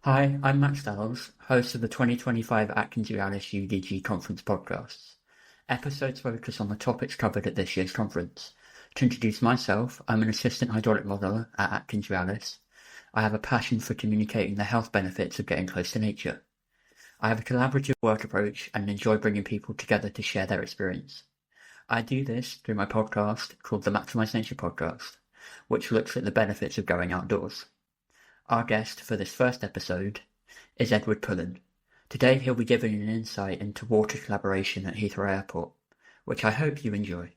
Hi, I'm Max Dowles, host of the 2025 Atkins Realis UDG Conference podcasts. Episodes focus on the topics covered at this year's conference. To introduce myself, I'm an assistant hydraulic modeller at Atkins Realis. I have a passion for communicating the health benefits of getting close to nature. I have a collaborative work approach and enjoy bringing people together to share their experience. I do this through my podcast called the Maximise Nature Podcast, which looks at the benefits of going outdoors. Our guest for this first episode is Edward Pullen. Today he'll be giving an insight into water collaboration at Heathrow Airport, which I hope you enjoy.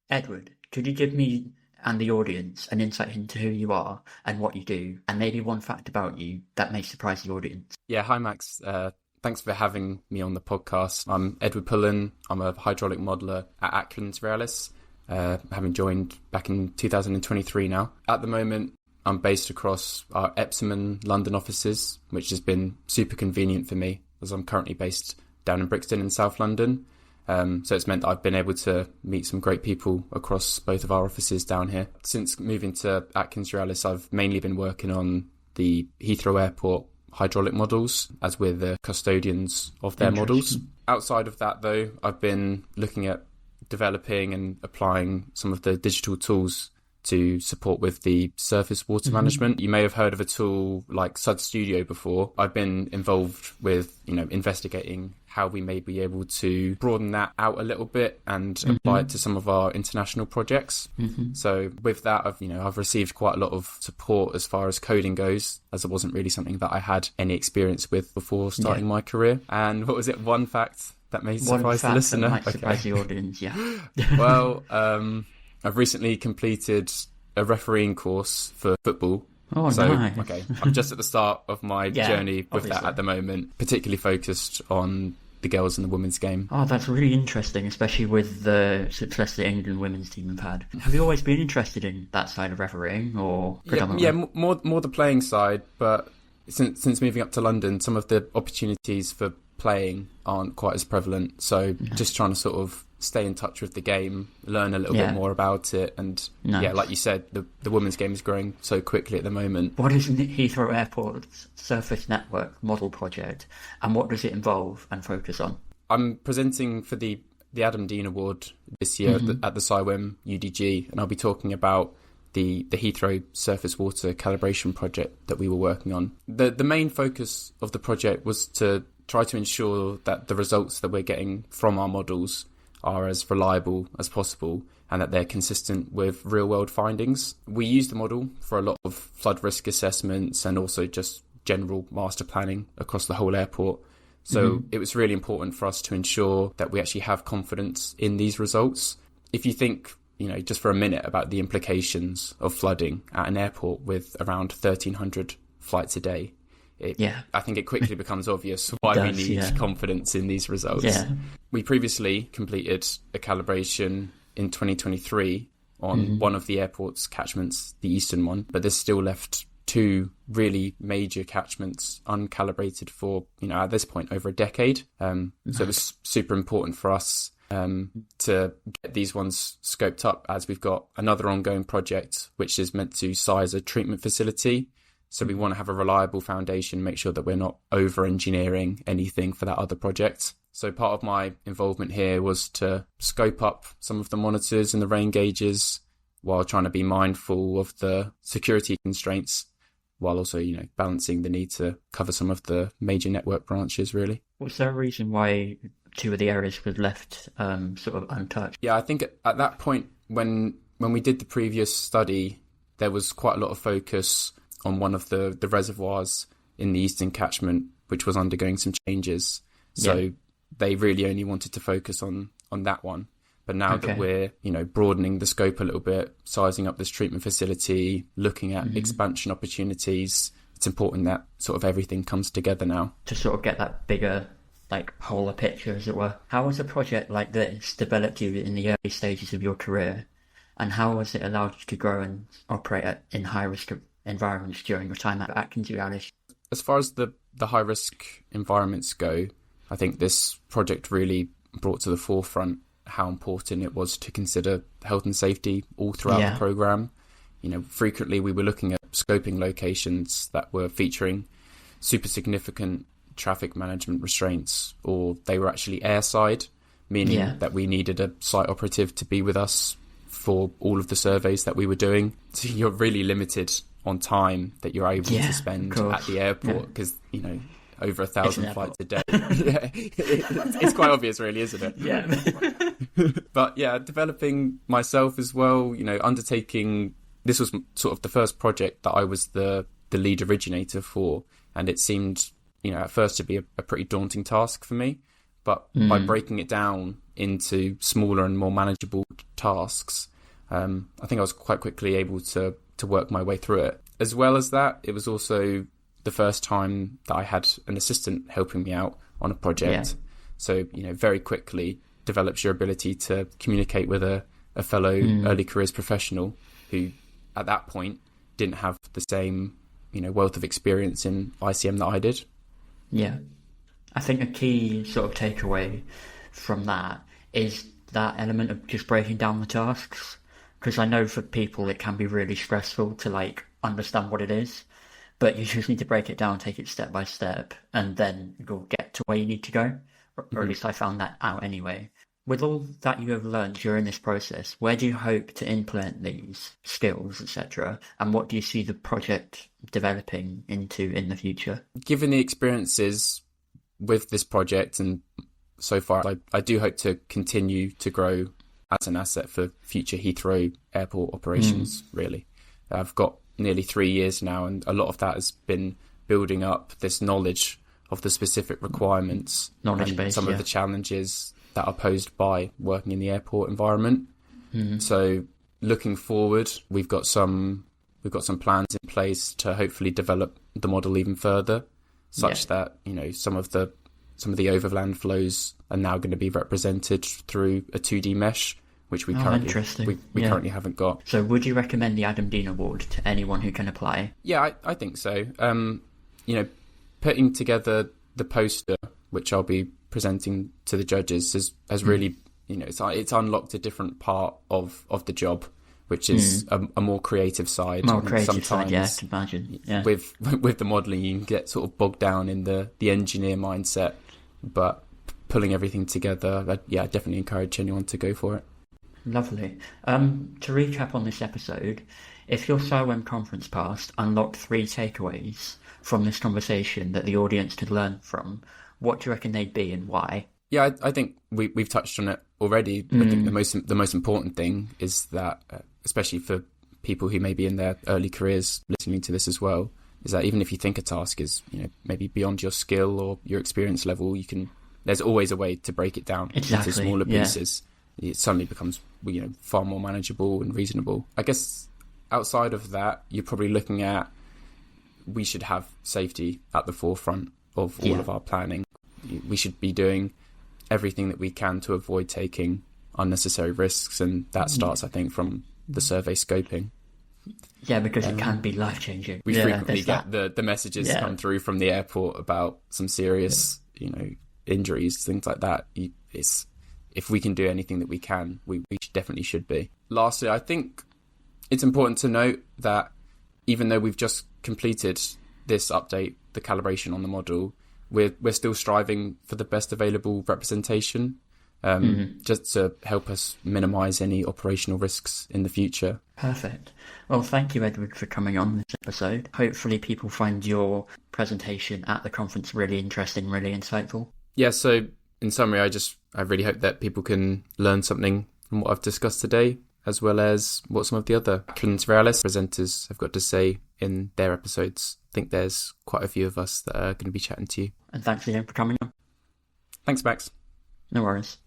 Edward, could you give me and the audience an insight into who you are and what you do, and maybe one fact about you that may surprise the audience? Yeah, hi Max. Thanks for having me on the podcast. I'm Edward Pullen. I'm a hydraulic modeller at Atkins Realis, having joined back in 2023 now. At the moment, I'm based across our Epsom and London offices, which has been super convenient for me as I'm currently based down in Brixton in South London. So it's meant that I've been able to meet some great people across both of our offices down here. Since moving to Atkins Realis, I've mainly been working on the Heathrow Airport hydraulic models as we're the custodians of their models. Outside of that, though, I've been looking at developing and applying some of the digital tools to support with the surface water management. You may have heard of a tool like Sud Studio before. I've been involved with, investigating how we may be able to broaden that out a little bit and apply it to some of our international projects. So with that, I've received quite a lot of support as far as coding goes, as it wasn't really something that I had any experience with before starting my career. And what was it? One fact that may surprise the listener. That might surprise the audience, yeah. Well, I've recently completed a refereeing course for football. Oh, so, nice. Okay, I'm just at the start of my journey with that at the moment, particularly focused on the girls and the women's game. Oh, that's really interesting, especially with the success the England women's team have had. Have you always been interested in that side of refereeing, or predominantly? Yeah, more the playing side, but since moving up to London, some of the opportunities for playing aren't quite as prevalent. So just trying to sort of stay in touch with the game, learn a little bit more about it. And like you said, the women's game is growing so quickly at the moment. What is Heathrow Airport's Surface Network model project, and what does it involve and focus on? I'm presenting for the Adam Dean Award this year at the CIWEM UDG, and I'll be talking about the Heathrow surface water calibration project that we were working on. The main focus of the project was to try to ensure that the results that we're getting from our models are as reliable as possible and that they're consistent with real-world findings. We use the model for a lot of flood risk assessments and also just general master planning across the whole airport. So it was really important for us to ensure that we actually have confidence in these results. If you think, just for a minute about the implications of flooding at an airport with around 1,300 flights a day, I think it quickly becomes obvious why we need confidence in these results. Yeah. We previously completed a calibration in 2023 on one of the airport's catchments, the eastern one, but there's still left two really major catchments uncalibrated for, at this point, over a decade. So it was super important for us to get these ones scoped up, as we've got another ongoing project which is meant to size a treatment facility. So we want to have a reliable foundation, make sure that we're not over-engineering anything for that other project. So part of my involvement here was to scope up some of the monitors and the rain gauges while trying to be mindful of the security constraints, while also, balancing the need to cover some of the major network branches, really. Was there a reason why two of the areas were left sort of untouched? Yeah, I think at that point, when we did the previous study, there was quite a lot of focus on one of the reservoirs in the eastern catchment, which was undergoing some changes. So they really only wanted to focus on that one. But now that we're, broadening the scope a little bit, sizing up this treatment facility, looking at expansion opportunities, it's important that sort of everything comes together now. To sort of get that bigger, whole picture, as it were. How has a project like this developed you in the early stages of your career? And how has it allowed you to grow and operate in high-risk environments during your time at Atkins Realis? As far as the high-risk environments go, I think this project really brought to the forefront how important it was to consider health and safety all throughout the programme. frequently we were looking at scoping locations that were featuring super significant traffic management restraints, or they were actually airside, meaning that we needed a site operative to be with us for all of the surveys that we were doing. So you're really limited on time that you're able to spend at the airport, because over 1,000 flights a day. It's quite obvious, really, isn't it? Yeah. But developing myself as well, undertaking, this was sort of the first project that I was the lead originator for, and it seemed at first to be a pretty daunting task for me, but by breaking it down into smaller and more manageable tasks, I think I was quite quickly able to work my way through it. As well as that, it was also the first time that I had an assistant helping me out on a project. So, very quickly develops your ability to communicate with a fellow early careers professional who at that point didn't have the same, wealth of experience in ICM that I did. Yeah. I think a key sort of takeaway from that is that element of just breaking down the tasks. Because I know for people it can be really stressful to understand what it is, but you just need to break it down, take it step by step, and then you'll get to where you need to go. Or at least I found that out anyway. With all that you have learned during this process, where do you hope to implement these skills, etc.? And what do you see the project developing into in the future? Given the experiences with this project, and so far, I do hope to continue to grow as an asset for future Heathrow airport operations, really. I've got nearly 3 years now, and a lot of that has been building up this knowledge of the specific requirements and some of the challenges that are posed by working in the airport environment. So looking forward, we've got some plans in place to hopefully develop the model even further, such that some of the overland flows are now going to be represented through a 2D mesh, which we currently haven't got. So would you recommend the Adam Dean Award to anyone who can apply? Yeah, I think so. Putting together the poster, which I'll be presenting to the judges, has really, it's unlocked a different part of the job, which is a more creative side. More creative side, I can imagine. Yeah. With the modelling, you can get sort of bogged down in the engineer mindset, but pulling everything together, I definitely encourage anyone to go for it. Lovely. To recap on this episode, if your SciWem conference pass unlocked 3 takeaways from this conversation that the audience could learn from, what do you reckon they'd be and why? Yeah, I think we've touched on it already. I think the most important thing is that, especially for people who may be in their early careers listening to this as well, is that even if you think a task is maybe beyond your skill or your experience level, there's always a way to break it down into smaller pieces. It suddenly becomes far more manageable and reasonable. I guess outside of that, you're probably looking at, we should have safety at the forefront of all of our planning. We should be doing everything that we can to avoid taking unnecessary risks, and that starts, I think, from the survey scoping. Yeah, because it can be life-changing. We frequently get the messages come through from the airport about some serious, injuries, things like that. If we can do anything that we can, we definitely should be. Lastly, I think it's important to note that even though we've just completed this update, the calibration on the model, we're still striving for the best available representation, just to help us minimise any operational risks in the future. Perfect. Well, thank you, Edward, for coming on this episode. Hopefully people find your presentation at the conference really interesting, really insightful. Yeah, so in summary, I really hope that people can learn something from what I've discussed today, as well as what some of the other Clinics Realis presenters have got to say in their episodes. I think there's quite a few of us that are going to be chatting to you. And thanks again for coming on. Thanks, Max. No worries.